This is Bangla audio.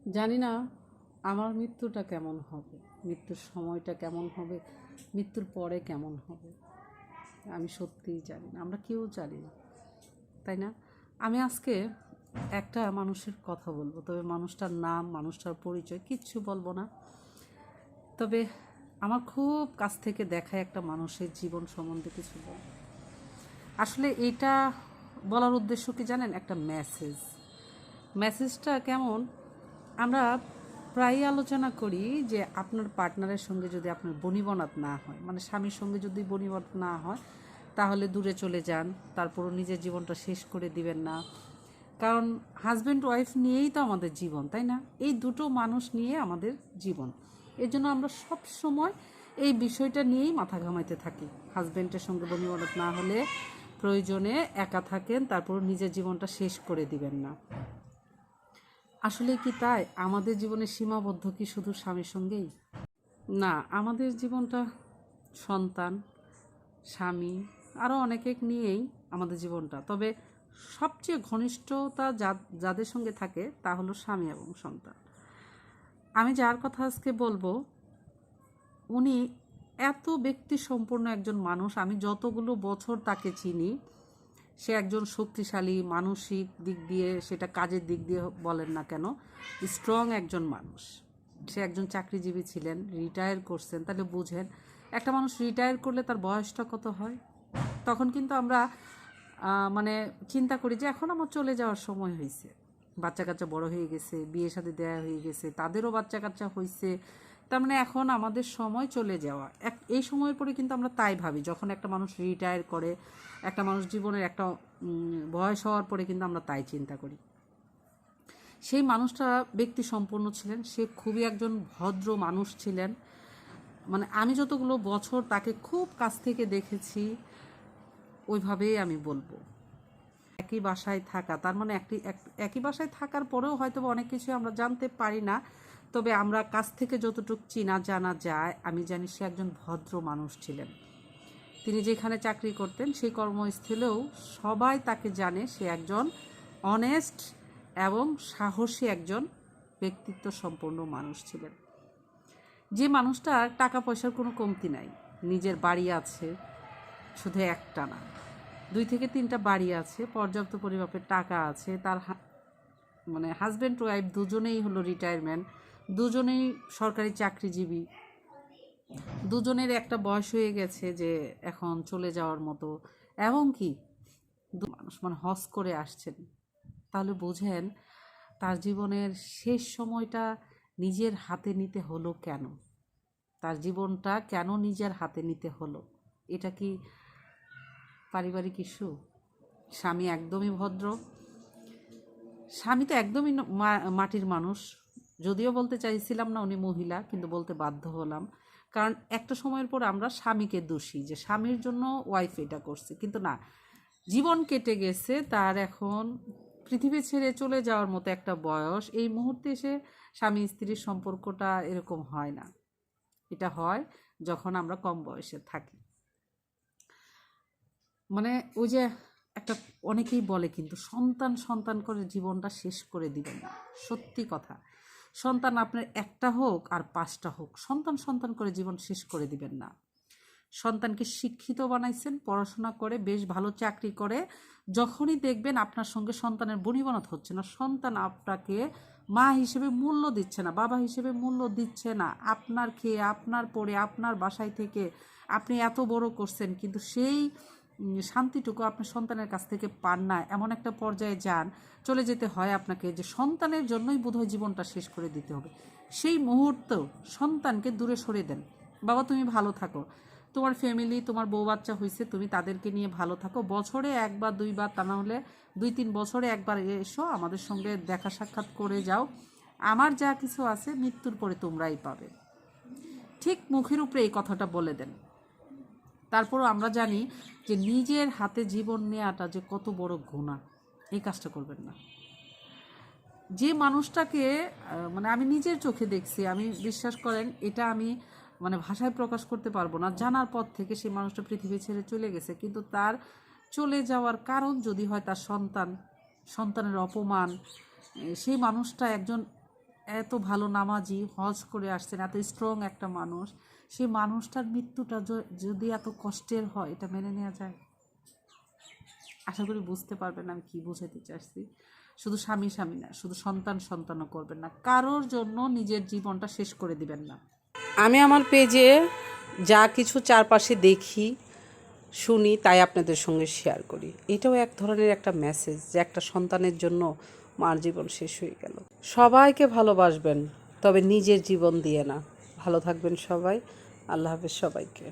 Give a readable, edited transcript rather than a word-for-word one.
জানি না আমার মৃত্যুটা কেমন হবে, মৃত্যুর সময়টা কেমন হবে, মৃত্যুর পরে কেমন হবে। আমি সত্যিই জানি না, আমরা কেউ জানি না, তাই না? আমি আজকে একটা মানুষের কথা বলবো, তবে মানুষটার নাম, মানুষটার পরিচয় কিচ্ছু বলবো না। তবে আমার খুব কাছ থেকে দেখা একটা মানুষের জীবন সম্বন্ধে কিছু বলবো। আসলে এটা বলার উদ্দেশ্য কি জানেন? একটা মেসেজটা কেমন, আমরা প্রায়ই আলোচনা করি যে আপনার পার্টনারের সঙ্গে যদি আপনার বনিবনাত না হয়, মানে স্বামীর সঙ্গে যদি বনিবনাত না হয়, তাহলে দূরে চলে যান, তারপরও নিজের জীবনটা শেষ করে দিবেন না। কারণ হাজব্যান্ড ওয়াইফ নিয়েই তো আমাদের জীবন, তাই না? এই দুটো মানুষ নিয়ে আমাদের জীবন। এর জন্য আমরা সব সময় এই বিষয়টা নিয়েই মাথা ঘামাইতে থাকি। হাজব্যান্ডের সঙ্গে বনিবনাত না হলে প্রয়োজনে একা থাকেন, তারপর নিজের জীবনটা শেষ করে দিবেন না। আসলে কি তাই? আমাদের জীবনে সীমাবদ্ধ কি শুধু স্বামীর সঙ্গেই? না, আমাদের জীবনটা সন্তান, স্বামী, আরও অনেকে নিয়েই আমাদের জীবনটা। তবে সবচেয়ে ঘনিষ্ঠতা যাদের সঙ্গে থাকে তা হলো স্বামী এবং সন্তান। আমি যার কথা আজকে বলবো, উনি এত ব্যক্তি সম্পন্ন একজন মানুষ। আমি যতগুলো বছর তাকে চিনি, সে একজন শক্তিশালী, মানসিক দিক দিয়ে, সেটা কাজের দিক দিয়ে বলেন না কেন, স্ট্রং একজন মানুষ। সে একজন চাকরিজীবী ছিলেন, রিটায়ার করছেন। তাহলে বুঝেন, একটা মানুষ রিটায়ার করলে তার বয়সটা কত হয়। তখন কিন্তু আমরা মানে চিন্তা করি যে এখন আমার চলে যাওয়ার সময় হয়েছে। বাচ্চা কাচ্চা বড় হয়ে গেছে, বিয়ে শাদী দেওয়া হয়ে গেছে, তাদেরও বাচ্চা কাচ্চা হয়েছে, তার মানে এখন আমাদের সময় চলে যাওয়া। এই সময়ের পরে কিন্তু আমরা তাই ভাবি, যখন একটা মানুষ রিটায়ার করে, একটা মানুষ জীবনের একটা বয়স হওয়ার পরে কিন্তু আমরা তাই চিন্তা করি। সেই মানুষটা ব্যক্তি সম্পন্ন ছিলেন, সে খুবই একজন ভদ্র মানুষ ছিলেন। মানে আমি যতগুলো বছর তাকে খুব কাছ থেকে দেখেছি, ওইভাবেই আমি বলবো। একই বাসায় থাকা, তার মানে একই বাসায় থাকার পরেও হয়তো অনেক কিছু আমরা জানতে পারি না। তবে আমরা কাছ থেকে যতটুকু চিনা জানা যায়, আমি জানি সে একজন ভদ্র মানুষ ছিলেন। তিনি যেখানে চাকরি করতেন সেই কর্মস্থলেও সবাই তাকে জানে সে একজন অনেস্ট এবং সাহসী একজন ব্যক্তিত্ব সম্পন্ন মানুষ ছিলেন। যে মানুষটার টাকা পয়সার কোনো কমতি নাই, নিজের বাড়ি আছে, শুধু একটা না, 2 থেকে 3টা বাড়ি আছে, পর্যাপ্ত পরিমাপের টাকা আছে, তার মানে হাজব্যান্ড ওয়াইফ দুজনেই হলো রিটায়ারমেন্ট, দুজনেই সরকারি চাকরিজীবী, দুজনের একটা বয়স হয়ে গেছে যে এখন চলে যাওয়ার মতো, এবং কি মানুষ মানে হজ করে আসছেন। তাহলে বোঝেন তার জীবনের শেষ সময়টা নিজের হাতে নিতে হলো কেন, তার জীবনটা কেন নিজের হাতে নিতে হলো। এটা কি পারিবারিক ইস্যু? স্বামী একদমই ভদ্র, স্বামী তো একদমই মাটির মানুষ। যদিও বলতে চাইছিলাম না উনি মহিলা, কিন্তু বলতে বাধ্য হলাম, কারণ একটা সময়ের পর আমরা স্বামীকে দোষী যে স্বামীর জন্য ওয়াইফ এটা করছে, কিন্তু না, জীবন কেটে গেছে তার, এখন পৃথিবী ছেড়ে চলে যাওয়ার মতো একটা বয়স। এই মুহূর্তে এসে স্বামী স্ত্রীর সম্পর্কটা এরকম হয় না, এটা হয় যখন আমরা কম বয়সে থাকি। মানে ওই যে একটা, অনেকেই বলে কিন্তু সন্তান সন্তান করে জীবনটা শেষ করে দিবেন না। সত্যি কথা, সন্তান আপনার একটা হোক আর 5টা হোক, সন্তান সন্তান করে জীবন শেষ করে দিবেন না। সন্তানকে শিক্ষিত বানাইছেন, পড়াশোনা করে বেশ ভালো চাকরি করে, যখনই দেখবেন আপনার সঙ্গে সন্তানের বনিবনাত হচ্ছে না, সন্তান আপনাকে মা হিসেবে মূল্য দিচ্ছে না, বাবা হিসেবে মূল্য দিচ্ছে না, আপনার খেয়ে আপনার পড়ে আপনার বাসায় থেকে আপনি এত বড় করছেন, কিন্তু সেই শান্তিটুকু আপনার সন্তানের কাছ থেকে পান না, এমন একটা পর্যায়ে যান, চলে যেতে হয় আপনাকে, যে সন্তানের জন্যই বোধহয় জীবনটা শেষ করে দিতে হবে। সেই মুহূর্ত সন্তানকে দূরে সরে দেন। বাবা তুমি ভালো থাকো, তোমার ফ্যামিলি, তোমার বউ বাচ্চা হয়েছে, তুমি তাদেরকে নিয়ে ভালো থাকো, বছরে 1 বা 2 বার, তা না হলে 2-3 বছরে একবার এসো, আমাদের সঙ্গে দেখা সাক্ষাৎ করে যাও, আমার যা কিছু আছে মৃত্যুর পরে তোমরাই পাবে। ঠিক মুখের উপরে এই কথাটা বলে দেন। তারপরও আমরা জানি যে নিজের হাতে জীবন নেওয়াটা যে কত বড় গুনাহ, এই কাজটা করবেন না। যে মানুষটাকে মানে আমি নিজের চোখে দেখছি, আমি বিশ্বাস করেন এটা আমি মানে ভাষায় প্রকাশ করতে পারবো না, জানার পর থেকে সেই মানুষটা পৃথিবী ছেড়ে চলে গেছে, কিন্তু তার চলে যাওয়ার কারণ যদি হয় তার সন্তানের অপমান, সেই মানুষটা একজন এত ভালো নামাজি, হজ করে আসছেন, এত স্ট্রং একটা মানুষ, সেই মানুষটার মৃত্যুটা যদি এত কষ্টের হয়, এটা মেনে নেওয়া যায়? আশা করি বুঝতে পারবেন আমি কি বোঝাতে চাচ্ছি। শুধু স্বামী স্বামী না, শুধু সন্তানও করবেন না, কারোর জন্য নিজের জীবনটা শেষ করে দিবেন না। আমি আমার পেজে যা কিছু চারপাশে দেখি শুনি তাই আপনাদের সঙ্গে শেয়ার করি। এটাও এক ধরনের একটা মেসেজ যে একটা সন্তানের জন্য মার জীবন শেষ হয়ে গেল। সবাইকে ভালোবাসবেন, তবে নিজের জীবন দিয়ে না। ভালো থাকবেন সবাই। আল্লাহ হাফেজ সবাইকে।